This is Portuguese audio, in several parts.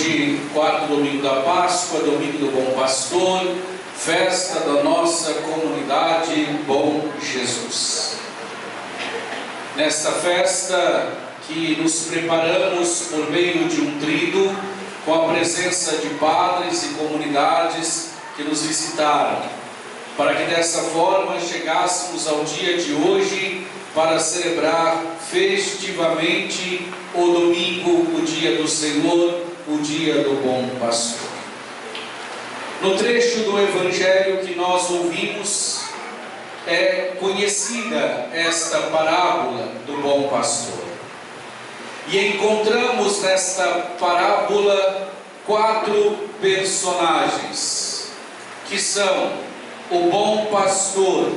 Hoje, quarto domingo da Páscoa, domingo do Bom Pastor, festa da nossa comunidade Bom Jesus. Nesta festa que nos preparamos por meio de um tríduo, com a presença de padres e comunidades que nos visitaram, para que dessa forma chegássemos ao dia de hoje para celebrar festivamente o domingo, o dia do Senhor, o dia do Bom Pastor. No trecho do Evangelho que nós ouvimos, é conhecida esta parábola do Bom Pastor. E encontramos nesta parábola 4 personagens, que são o bom pastor,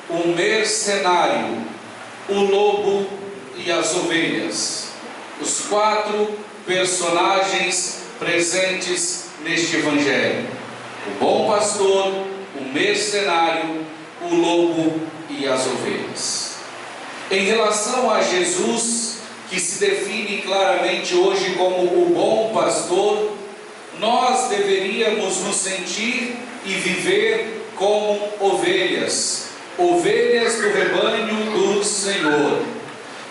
o mercenário, o lobo e as ovelhas. Os 4 personagens presentes neste Evangelho: o bom pastor, o mercenário, o lobo e as ovelhas. Em relação a Jesus, que se define claramente hoje como o bom pastor, nós deveríamos nos sentir e viver como ovelhas, ovelhas do rebanho do Senhor.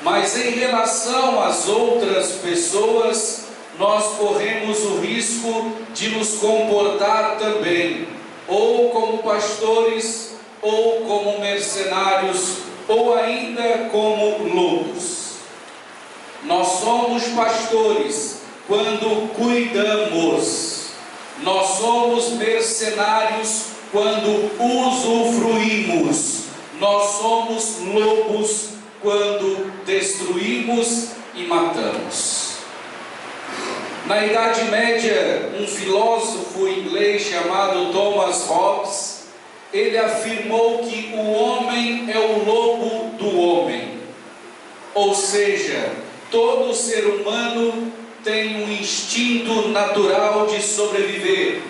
Mas em relação às outras pessoas, nós corremos o risco de nos comportar também, ou como pastores, ou como mercenários, ou ainda como lobos. Nós somos pastores quando cuidamos, nós somos mercenários quando usufruímos, nós somos lobos quando destruímos e matamos. Na Idade Média, um filósofo inglês chamado Thomas Hobbes, ele afirmou que o homem é o lobo do homem. Ou seja, todo ser humano tem um instinto natural de sobreviver,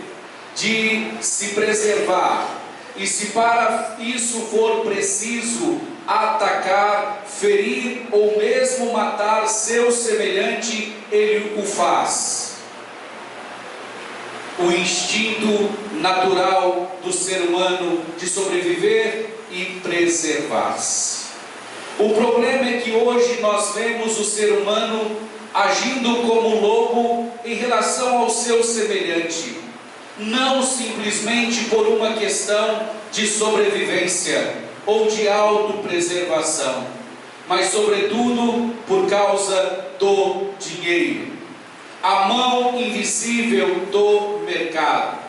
de se preservar. E se para isso for preciso atacar, ferir ou mesmo matar seu semelhante, ele o faz. O instinto natural do ser humano de sobreviver e preservar-se. O problema é que hoje nós vemos o ser humano agindo como lobo em relação ao seu semelhante, não simplesmente por uma questão de sobrevivência ou de autopreservação, mas sobretudo por causa do dinheiro, a mão invisível do mercado.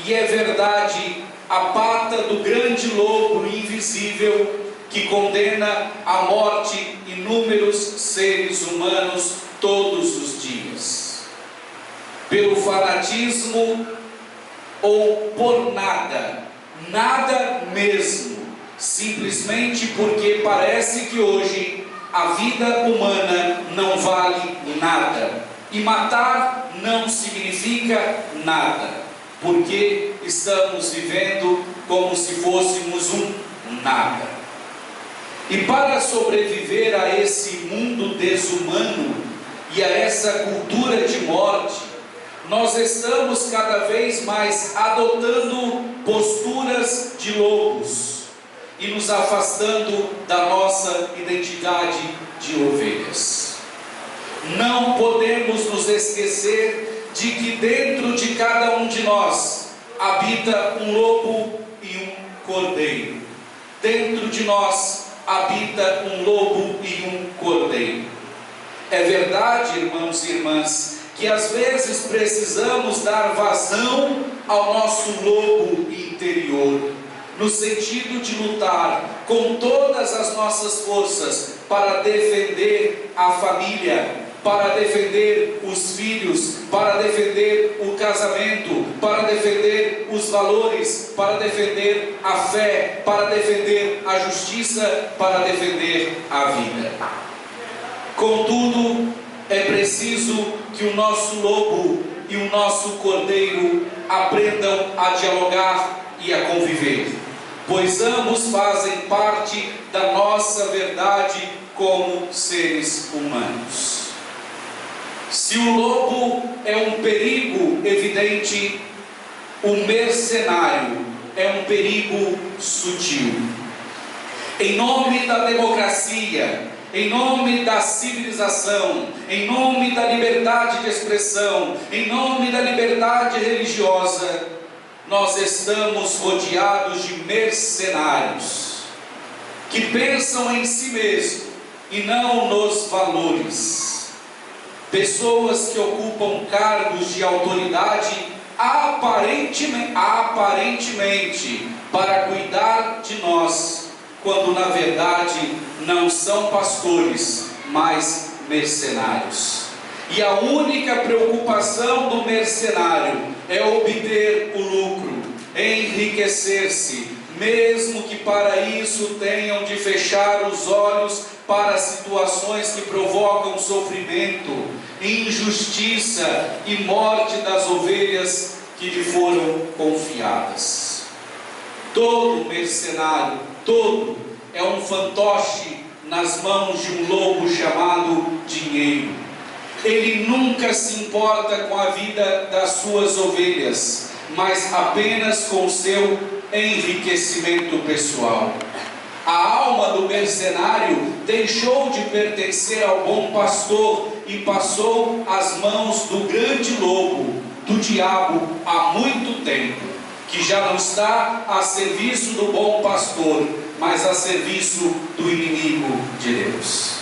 E é verdade, a pata do grande lobo invisível que condena à morte inúmeros seres humanos todos os dias, pelo fanatismo ou por nada, nada mesmo, simplesmente porque parece que hoje a vida humana não vale nada, e matar não significa nada, porque estamos vivendo como se fôssemos um nada. E para sobreviver a esse mundo desumano e a essa cultura de morte, nós estamos cada vez mais adotando posturas de lobos e nos afastando da nossa identidade de ovelhas. Não podemos nos esquecer de que dentro de cada um de nós habita um lobo e um cordeiro. Dentro de nós habita um lobo e um cordeiro. É verdade, irmãos e irmãs, que às vezes precisamos dar vazão ao nosso lobo interior, no sentido de lutar com todas as nossas forças para defender a família, para defender os filhos, para defender o casamento, para defender os valores, para defender a fé, para defender a justiça, para defender a vida. Contudo, é preciso que o nosso lobo e o nosso cordeiro aprendam a dialogar e a conviver, pois ambos fazem parte da nossa verdade como seres humanos. Se o lobo é um Presidente, o mercenário é um perigo sutil. Em nome da democracia, em nome da civilização, em nome da liberdade de expressão, em nome da liberdade religiosa, nós estamos rodeados de mercenários que pensam em si mesmo e não nos valores. Pessoas que ocupam cargos de autoridade aparentemente para cuidar de nós, quando na verdade não são pastores, mas mercenários. E a única preocupação do mercenário é obter o lucro, enriquecer-se, mesmo que para isso tenham de fechar os olhos para situações que provocam sofrimento, injustiça e morte das ovelhas que lhe foram confiadas. Todo mercenário, todo, é um fantoche nas mãos de um lobo chamado dinheiro. Ele nunca se importa com a vida das suas ovelhas, mas apenas com o seu enriquecimento pessoal. A alma do mercenário deixou de pertencer ao bom pastor e passou às mãos do grande lobo, do diabo, há muito tempo, que já não está a serviço do bom pastor, mas a serviço do inimigo de Deus.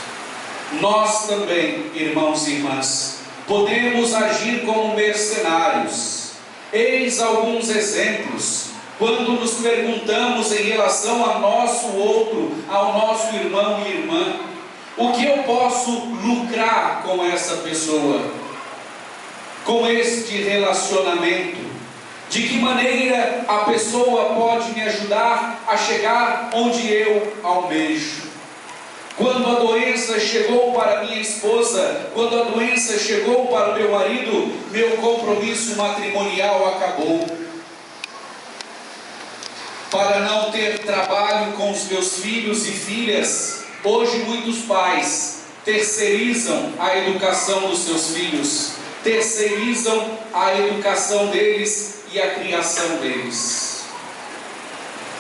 Nós também, irmãos e irmãs, podemos agir como mercenários. Eis alguns exemplos. Quando nos perguntamos em relação ao nosso outro, ao nosso irmão e irmã, o que eu posso lucrar com essa pessoa, com este relacionamento? De que maneira a pessoa pode me ajudar a chegar onde eu almejo? Quando a doença chegou para minha esposa, quando a doença chegou para o meu marido, meu compromisso matrimonial acabou. Para não ter trabalho com os meus filhos e filhas, hoje muitos pais terceirizam a educação dos seus filhos, terceirizam a educação deles e a criação deles.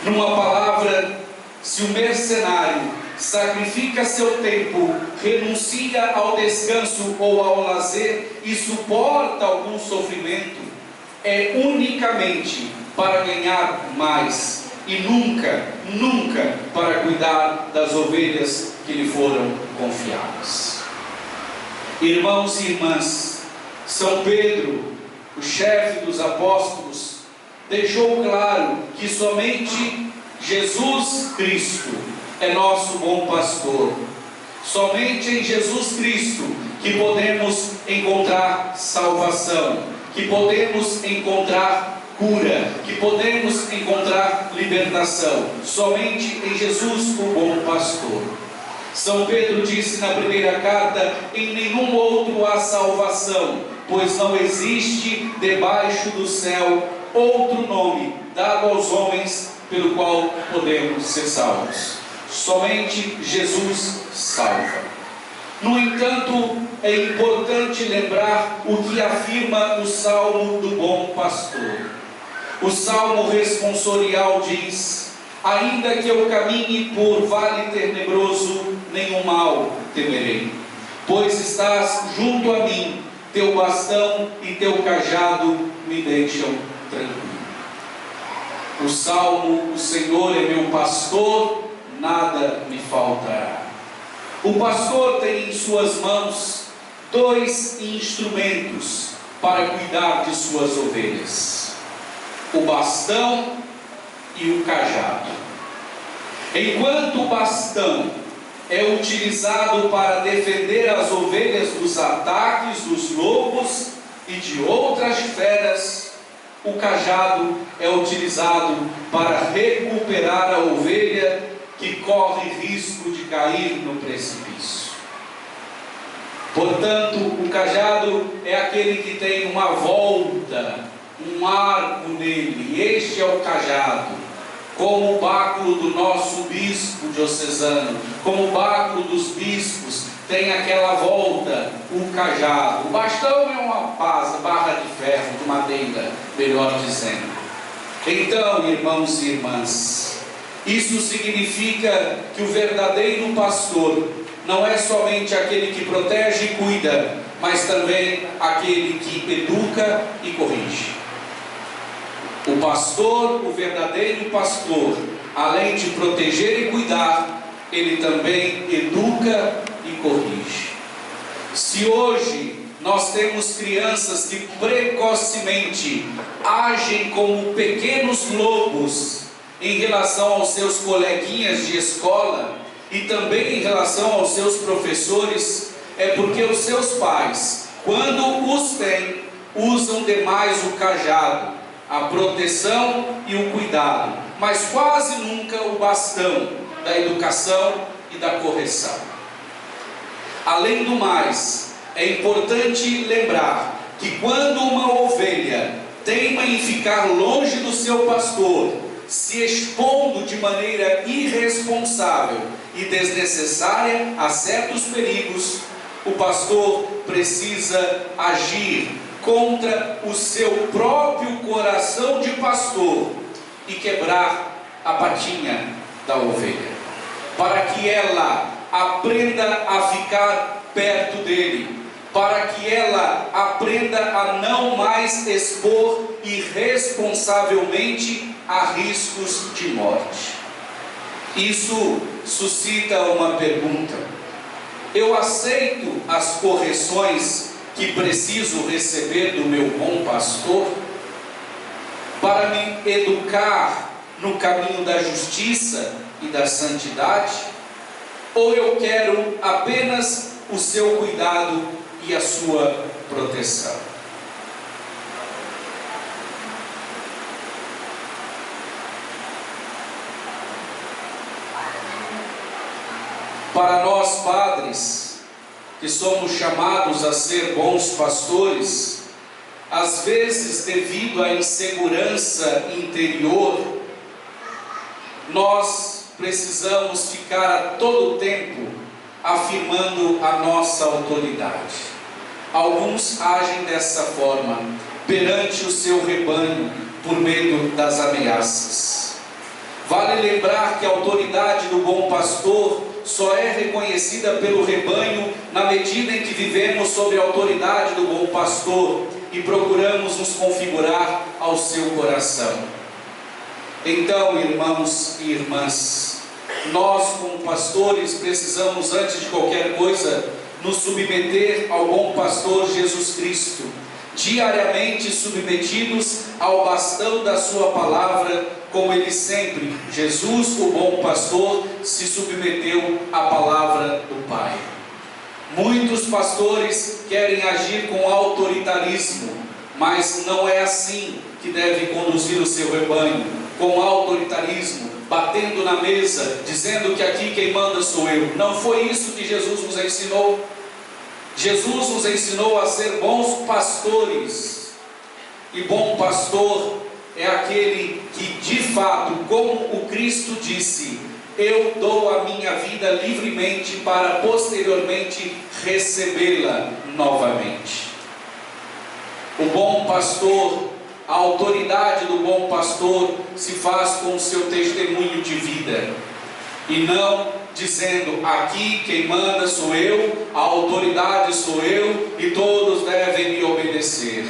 Numa palavra, se o mercenário sacrifica seu tempo, renuncia ao descanso ou ao lazer e suporta algum sofrimento, é unicamente para ganhar mais e nunca para cuidar das ovelhas que lhe foram confiadas. Irmãos e irmãs, São Pedro, o chefe dos apóstolos, deixou claro que somente Jesus Cristo é nosso bom pastor. Somente em Jesus Cristo que podemos encontrar salvação, que podemos encontrar cura, que podemos encontrar libertação. Somente em Jesus, o bom pastor. São Pedro disse na primeira carta: em nenhum outro há salvação, pois não existe debaixo do céu outro nome dado aos homens pelo qual podemos ser salvos. Somente Jesus salva. No entanto, é importante lembrar o que afirma o Salmo do Bom Pastor. O Salmo responsorial diz: ainda que eu caminhe por vale tenebroso, nenhum mal temerei, pois estás junto a mim, teu bastão e teu cajado me deixam tranquilo. O Salmo: o Senhor é meu pastor, nada me faltará. O pastor tem em suas mãos dois instrumentos para cuidar de suas ovelhas: o bastão e o cajado. Enquanto o bastão é utilizado para defender as ovelhas dos ataques dos lobos e de outras feras, o cajado é utilizado para recuperar a ovelha que corre risco de cair no precipício. Portanto, o cajado é aquele que tem uma volta, um arco nele. Este é o cajado, como o báculo do nosso bispo diocesano, como o báculo dos bispos, tem aquela volta, o cajado. O bastão é uma barra de ferro, de madeira, melhor dizendo. Então, irmãos e irmãs, isso significa que o verdadeiro pastor não é somente aquele que protege e cuida, mas também aquele que educa e corrige. O pastor, o verdadeiro pastor, além de proteger e cuidar, ele também educa e corrige. Se hoje nós temos crianças que precocemente agem como pequenos lobos em relação aos seus coleguinhas de escola e também em relação aos seus professores, é porque os seus pais, quando os têm, usam demais o cajado, a proteção e o cuidado, mas quase nunca o bastão da educação e da correção. Além do mais, é importante lembrar que quando uma ovelha teima em ficar longe do seu pastor, se expondo de maneira irresponsável e desnecessária a certos perigos, o pastor precisa agir contra o seu próprio coração de pastor e quebrar a patinha da ovelha, para que ela aprenda a ficar perto dele, para que ela aprenda a não mais expor irresponsavelmente a riscos de morte. Isso suscita uma pergunta: eu aceito as correções que preciso receber do meu bom pastor para me educar no caminho da justiça e da santidade? Ou eu quero apenas o seu cuidado e a sua proteção? Para nós padres, que somos chamados a ser bons pastores, às vezes devido à insegurança interior, nós precisamos ficar a todo tempo afirmando a nossa autoridade. Alguns agem dessa forma perante o seu rebanho por medo das ameaças. Vale lembrar que a autoridade do bom pastor só é reconhecida pelo rebanho na medida em que vivemos sob a autoridade do bom pastor e procuramos nos configurar ao seu coração. Então, irmãos e irmãs, nós como pastores precisamos, antes de qualquer coisa, nos submeter ao bom pastor Jesus Cristo, diariamente submetidos ao bastão da sua palavra, como ele sempre, Jesus, o bom pastor, se submeteu à palavra do Pai. Muitos pastores querem agir com autoritarismo, mas não é assim que deve conduzir o seu rebanho, com autoritarismo, batendo na mesa, dizendo que aqui quem manda sou eu. Não foi isso que Jesus nos ensinou. Jesus nos ensinou a ser bons pastores, e bom pastor é aquele que de fato, como o Cristo disse, eu dou a minha vida livremente para posteriormente recebê-la novamente. O bom pastor, a autoridade do bom pastor se faz com o seu testemunho de vida, e não dizendo, aqui quem manda sou eu, a autoridade sou eu e todos devem me obedecer.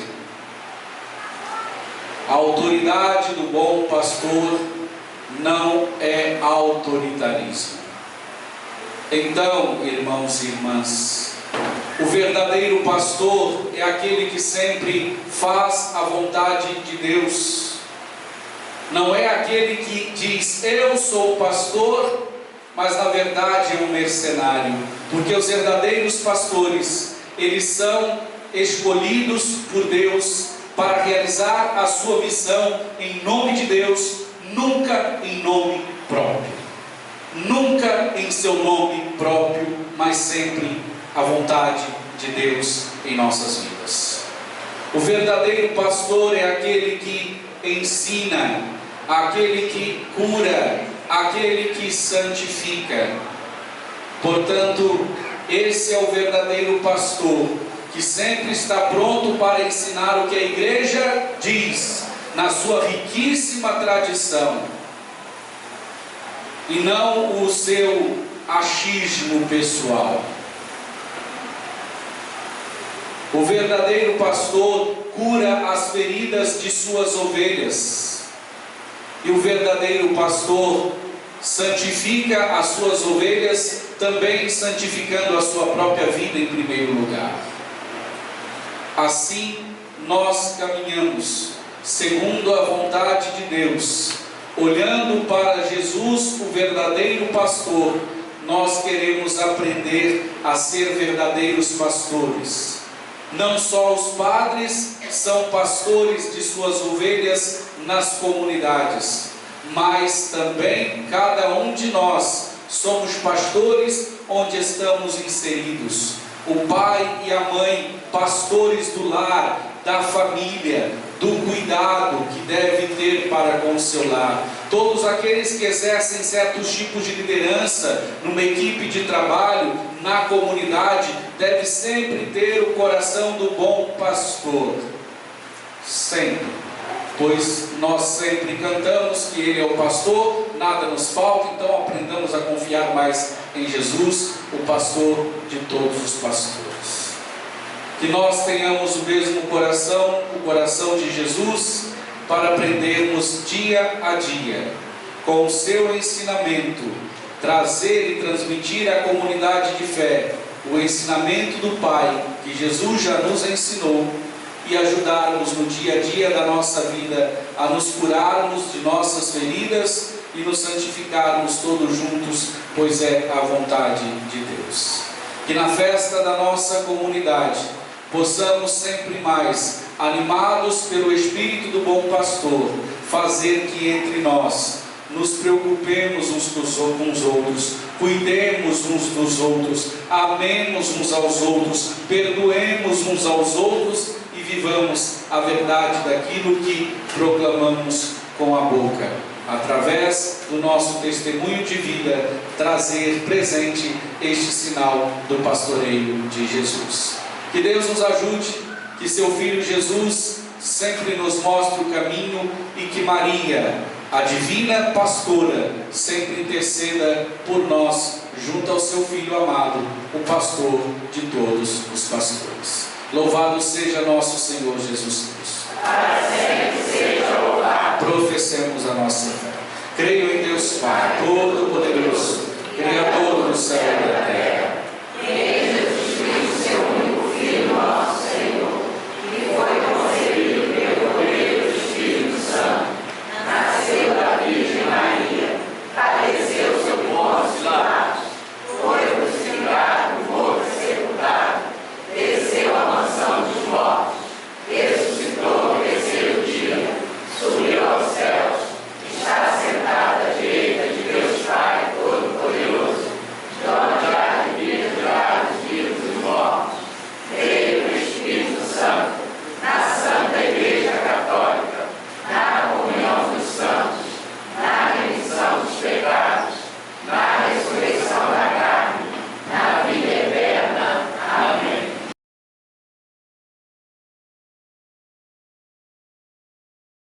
A autoridade do bom pastor não é autoritarismo. Então, irmãos e irmãs, o verdadeiro pastor é aquele que sempre faz a vontade de Deus. Não é aquele que diz, eu sou pastor, mas na verdade é um mercenário. Porque os verdadeiros pastores, eles são escolhidos por Deus para realizar a sua missão em nome de Deus, nunca em nome próprio. Nunca em seu nome próprio, mas sempre a vontade de Deus em nossas vidas. O verdadeiro pastor é aquele que ensina, aquele que cura, aquele que santifica. Portanto, Esse é o verdadeiro pastor, que sempre está pronto para ensinar o que a igreja diz, na sua riquíssima tradição, e não o seu achismo pessoal. O verdadeiro pastor cura as feridas de suas ovelhas, e o verdadeiro pastor santifica as suas ovelhas, também santificando a sua própria vida em primeiro lugar. Assim, nós caminhamos segundo a vontade de Deus, olhando para Jesus, o verdadeiro pastor. Nós queremos aprender a ser verdadeiros pastores. Não só os padres são pastores de suas ovelhas nas comunidades, mas também cada um de nós somos pastores onde estamos inseridos. O pai e a mãe, pastores do lar, da família, do cuidado que deve ter para com o seu lar. Todos aqueles que exercem certos tipos de liderança numa equipe de trabalho, na comunidade, deve sempre ter o coração do bom pastor. Sempre. Pois nós sempre cantamos que Ele é o pastor, nada nos falta, então aprendamos a confiar mais em Jesus, o pastor de todos os pastores. Que nós tenhamos o mesmo coração, o coração de Jesus, para aprendermos dia a dia, com o seu ensinamento, trazer e transmitir à comunidade de fé o ensinamento do Pai, que Jesus já nos ensinou, e ajudarmos no dia a dia da nossa vida a nos curarmos de nossas feridas e nos santificarmos todos juntos, pois é a vontade de Deus. Que na festa da nossa comunidade possamos sempre mais, animados pelo Espírito do bom pastor, fazer que entre nós nos preocupemos uns com os outros, cuidemos uns dos outros, amemos uns aos outros, perdoemos uns aos outros e vivamos a verdade daquilo que proclamamos com a boca, através do nosso testemunho de vida, trazer presente este sinal do pastoreio de Jesus. Que Deus nos ajude, que seu Filho Jesus sempre nos mostre o caminho e que Maria, a divina pastora, sempre interceda por nós, junto ao seu Filho amado, o pastor de todos os pastores. Louvado seja nosso Senhor Jesus Cristo. Para sempre seja louvado. Professemos a nossa fé. Creio em Deus Pai, Todo-Poderoso,